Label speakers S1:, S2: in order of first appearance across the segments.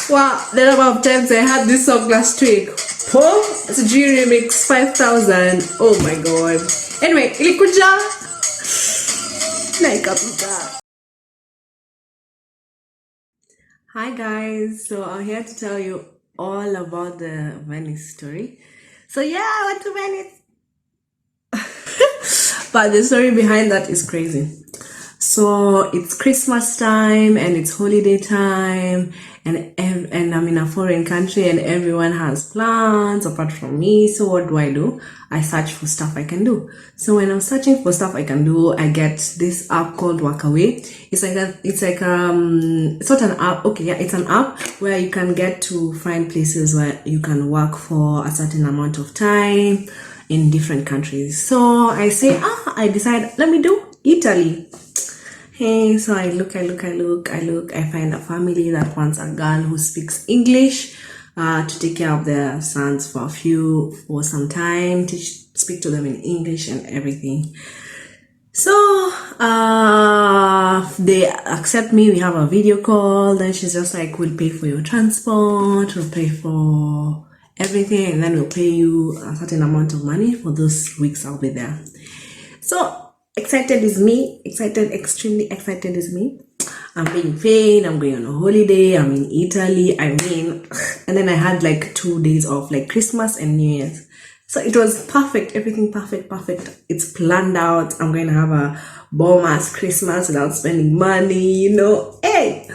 S1: Wow, the number of times I had this song last week. Oh, it's a G remix 5000. Oh my god. Anyway, ilikuja na ikapuka. Hi guys, so I'm here to tell you all about the Venice story. So yeah, I went to Venice. But the story behind that is crazy. So it's Christmas time and it's holiday time, and I'm in a foreign country and everyone has plans apart from me. So what do? I search for stuff I can do. So when I'm searching for stuff I can do, I get this app called Workaway. It's not an app. Okay, yeah, it's an app where you can get to find places where you can work for a certain amount of time in different countries. So I say, I decide, let me do Italy. Hey, so I look, I find a family that wants a girl who speaks English to take care of their sons for some time, speak to them in English and everything. So they accept me, we have a video call, then she's just like, we'll pay for your transport, we'll pay for everything, and then we'll pay you a certain amount of money for those weeks I'll be there. So excited is me, extremely excited is me. I'm being paid, I'm going on a holiday, I'm in Italy, and then I had like 2 days off, like Christmas and New Year's. So it was perfect, everything perfect. It's planned out. I'm going to have a bomb-ass Christmas without spending money, Hey!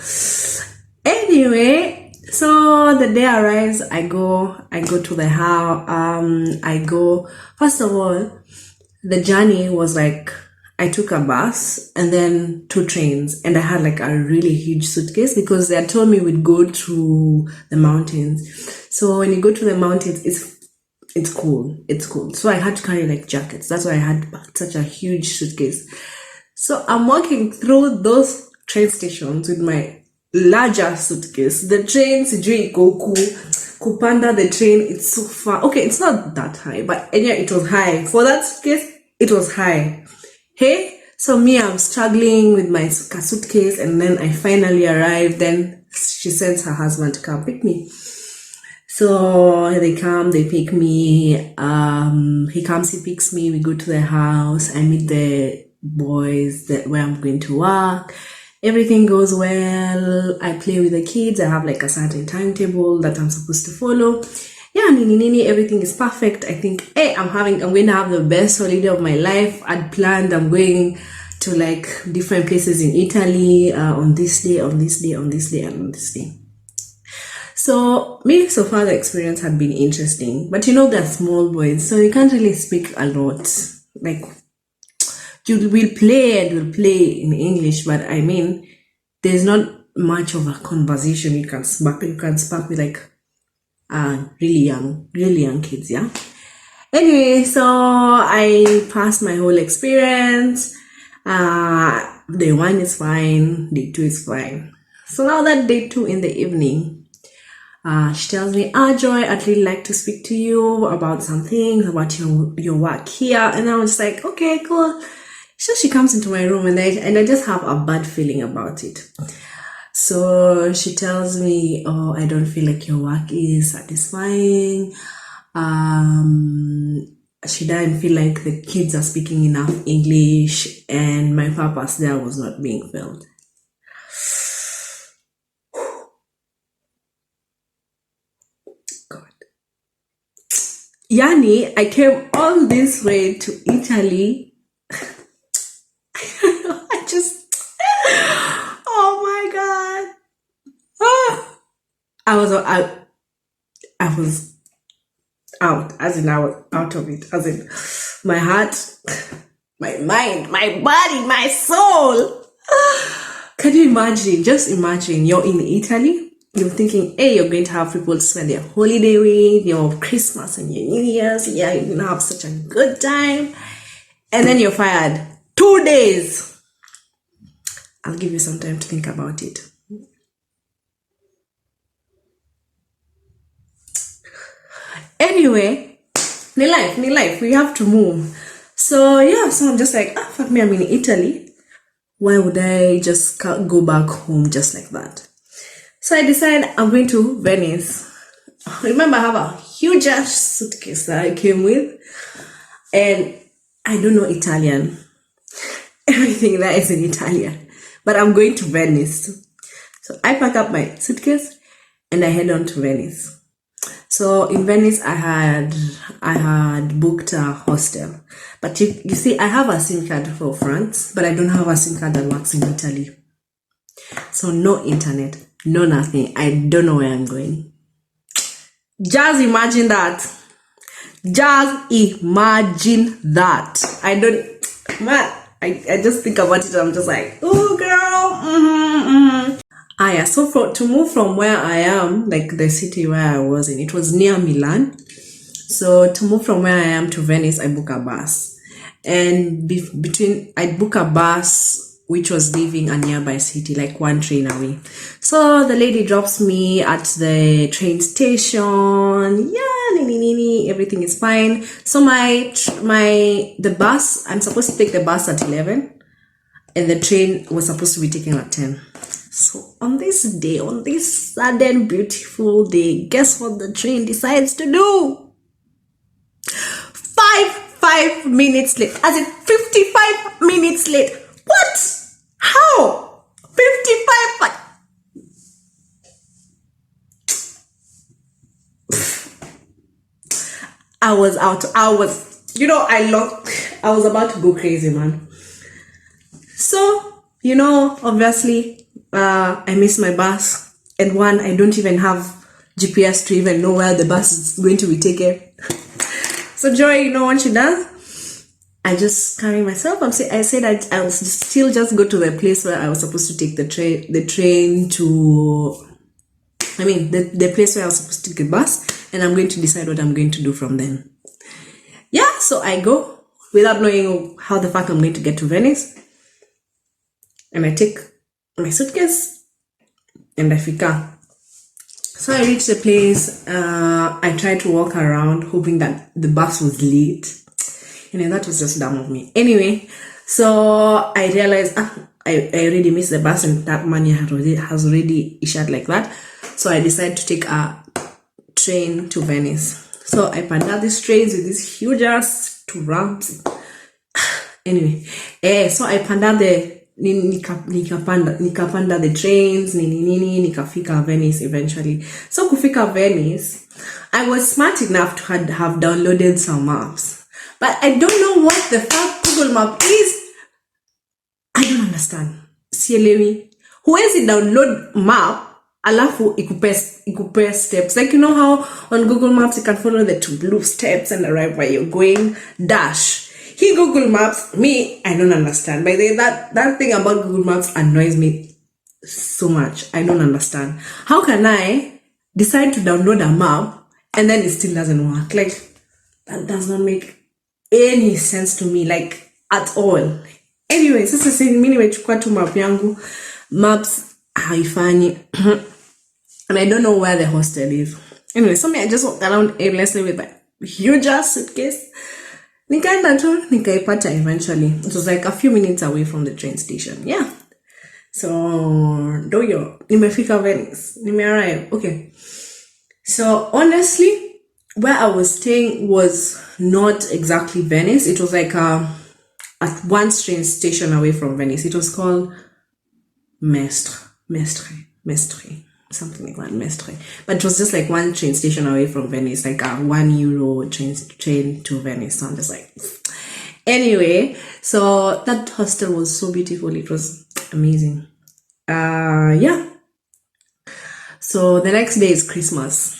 S1: Anyway, so the day arrives, I go to the house, first of all, the journey was like, I took a bus and then 2 trains, and I had like a really huge suitcase because they had told me we'd go to the mountains. So when you go to the mountains, it's cool. So I had to carry like jackets. That's why I had such a huge suitcase. So I'm walking through those train stations with my larger suitcase. The train, sijui Goku, kupanda the train, it's so far. Okay, it's not that high, but anyway, it was high. For that suitcase, it was high. Hey, so me, I'm struggling with my suitcase, and then I finally arrived. Then she sends her husband to come pick me. So they come, they pick me. He comes, he picks me. We go to the house. I meet the boys where I'm going to work. Everything goes well. I play with the kids. I have like a certain timetable that I'm supposed to follow. Yeah, everything is perfect. I think, hey, I'm going to have the best holiday of my life. I'd planned, I'm going to like different places in Italy on this day, and on this day. So so far the experience had been interesting, but they're small boys, so you can't really speak a lot. Like, we'll play in English, but I mean, there's not much of a conversation you can spark with like really young kids, yeah. Anyway, so I passed my whole experience. Day 1 is fine, day 2 is fine. So now that day 2 in the evening, she tells me, Joy, I'd really like to speak to you about some things, about your work here. And I was like, okay, cool. So she comes into my room, and I just have a bad feeling about it. So she tells me, I don't feel like your work is satisfying. She doesn't feel like the kids are speaking enough English, and my purpose there was not being filled. God. Yani, I came all this way to Italy. Oh my God. I was out, as in I was out of it, as in my heart, my mind, my body, my soul. Can you imagine? Just imagine you're in Italy, you're thinking, hey, you're going to have people to spend their holiday with, your Christmas and your New Year's. Yeah, you're going to have such a good time. And then you're fired. 2 days. I'll give you some time to think about it. Anyway, new life. We have to move. So yeah, so I'm just like, fuck me, I'm in Italy. Why would I just go back home just like that? So I decided I'm going to Venice. Remember, I have a huge ass suitcase that I came with, and I don't know Italian. Everything there is in Italian, but I'm going to Venice. So I pack up my suitcase and I head on to Venice. So in Venice, I had booked a hostel, but you see, I have a SIM card for France, but I don't have a SIM card that works in Italy. So no internet, no nothing. I don't know where I'm going. Just imagine that. I just think about it. I'm just like, oh girl. Yeah, so to move from where I am, like the city where I was in, it was near Milan. So to move from where I am to Venice, I book a bus. And I book a bus which was leaving a nearby city, like 1 train away. So the lady drops me at the train station. Yeah, everything is fine. So the bus, I'm supposed to take the bus at 11. And the train was supposed to be taken at 10. So on this day, on this sudden beautiful day, guess what the train decides to do? 5 minutes late. As in 55 minutes late. What? How? 55? I was out. I was about to go crazy, man. So, obviously, I missed my bus, and I don't even have GPS to even know where the bus is going to be taken. So Joy, what she does? I just carry myself. I said I will still just go to the place where I was supposed to take the train to. The place where I was supposed to take the bus, and I'm going to decide what I'm going to do from then. Yeah, so I go without knowing how the fuck I'm going to get to Venice, and I take my suitcase and I fika. So I reached the place. I tried to walk around hoping that the bus was late. That was just dumb of me. Anyway, so I realized I already missed the bus and that money has already issued like that. So I decided to take a train to Venice. So I pandad these trains with these huge ass 2 ramps. Anyway, so I pandad nikapanda the trains nikafika Venice eventually. So kufika Venice, I was smart enough to have downloaded some maps, but I don't know what the fuck Google Map is. I don't understand. Sielewi. Huwezi download map alafu ikupe steps, like how on Google Maps you can follow the 2 blue steps and arrive where you're going dash. He Google Maps, me, I don't understand. By the way, that thing about Google Maps annoys me so much. I don't understand. How can I decide to download a map and then it still doesn't work? Like, that does not make any sense to me, like, at all. Anyway, sasa si mimi nimechukua tu map yangu. Maps haifanyi. And I don't know where the hostel is. Anyway, so I just walked around aimlessly with my huge ass suitcase. Nikaenda tu, nikaipata eventually. It was like a few minutes away from the train station. Yeah. So, nimefika Venice. Nimearrive. Okay. So, honestly, where I was staying was not exactly Venice. It was like at one train station away from Venice. It was called Mestre, something like that, Mestre. But it was just like one train station away from Venice, like a €1 train to Venice. So I'm just like, anyway, so that hostel was so beautiful. It was amazing. Yeah. So the next day is Christmas.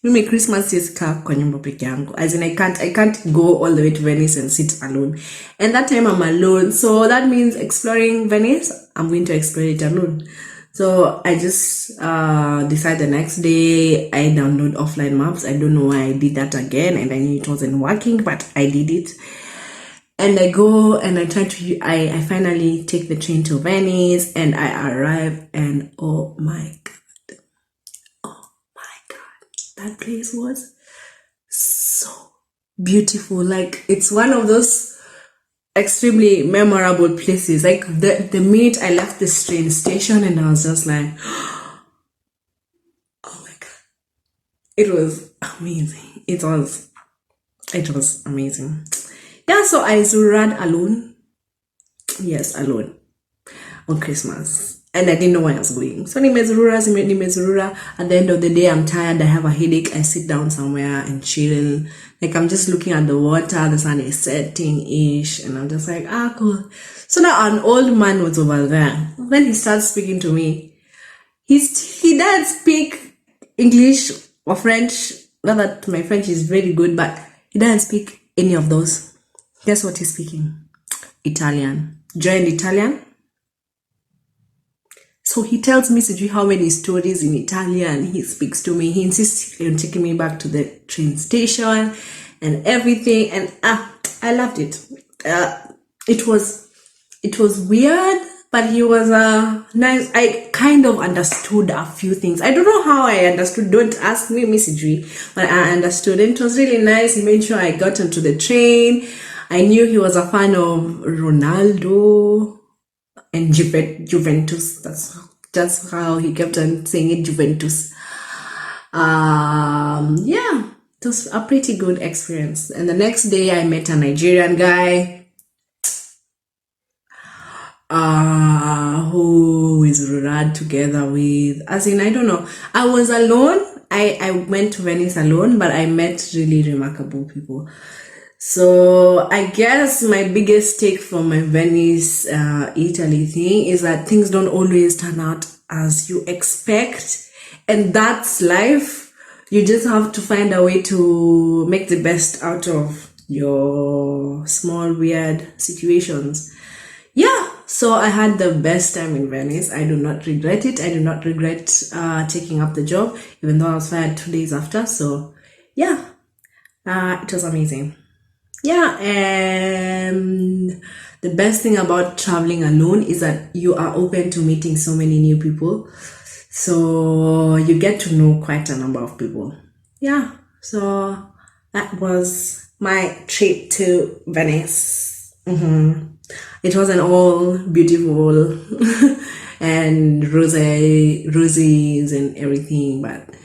S1: Mimi Christmas is kwa nyumba peke yangu. As in I can't go all the way to Venice and sit alone. And that time I'm alone. So that means exploring Venice, I'm going to explore it alone. So I just decided the next day I download offline maps. I don't know why I did that again, and I knew it wasn't working, but I did it. And I go and I finally take the train to Venice, and I arrive, and oh my God, that place was so beautiful. Like, it's one of those extremely memorable places. Like, the minute I left this train station, and I was just like, oh my God, it was amazing. It was amazing. Yeah, so I Zurad alone. Yes, alone on Christmas. And I didn't know where I was going. So nimezurura. At the end of the day, I'm tired. I have a headache. I sit down somewhere and chill. Like, I'm just looking at the water. The sun is setting-ish. And I'm just like, cool. So now an old man was over there. Then he starts speaking to me. He doesn't speak English or French. Not that my French is very good, but he doesn't speak any of those. Guess what he's speaking? Italian. Joined Italian. So he tells me how many stories in Italian. He speaks to me. He insists on taking me back to the train station and everything. And I loved it. It was weird, but he was nice. I kind of understood a few things. I don't know how I understood. Don't ask me, Miss Idri, but I understood. And it was really nice. He made sure I got onto the train. I knew he was a fan of Ronaldo and Juventus. That's just how he kept on saying it, Juventus. Yeah, it was a pretty good experience. And the next day I met a Nigerian guy who is rad together with, as in, I don't know. I was alone. I went to Venice alone, but I met really remarkable people. So I guess my biggest take from my Venice, Italy thing is that things don't always turn out as you expect. And that's life. You just have to find a way to make the best out of your small, weird situations. Yeah, so I had the best time in Venice. I do not regret it. I do not regret taking up the job, even though I was fired 2 days after. So yeah, it was amazing. Yeah, and the best thing about traveling alone is that you are open to meeting so many new people. So you get to know quite a number of people. Yeah, so that was my trip to Venice. It wasn't all beautiful and roses and everything, but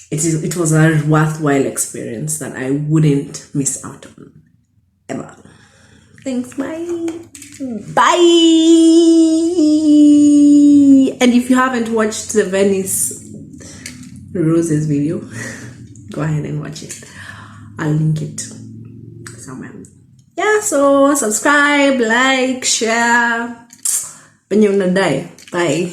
S1: it was a worthwhile experience that I wouldn't miss out on ever. Thanks, bye. Bye. And if you haven't watched the Venice roses video, go ahead and watch it. I'll link it somewhere. Yeah, so subscribe, like, share. Bye.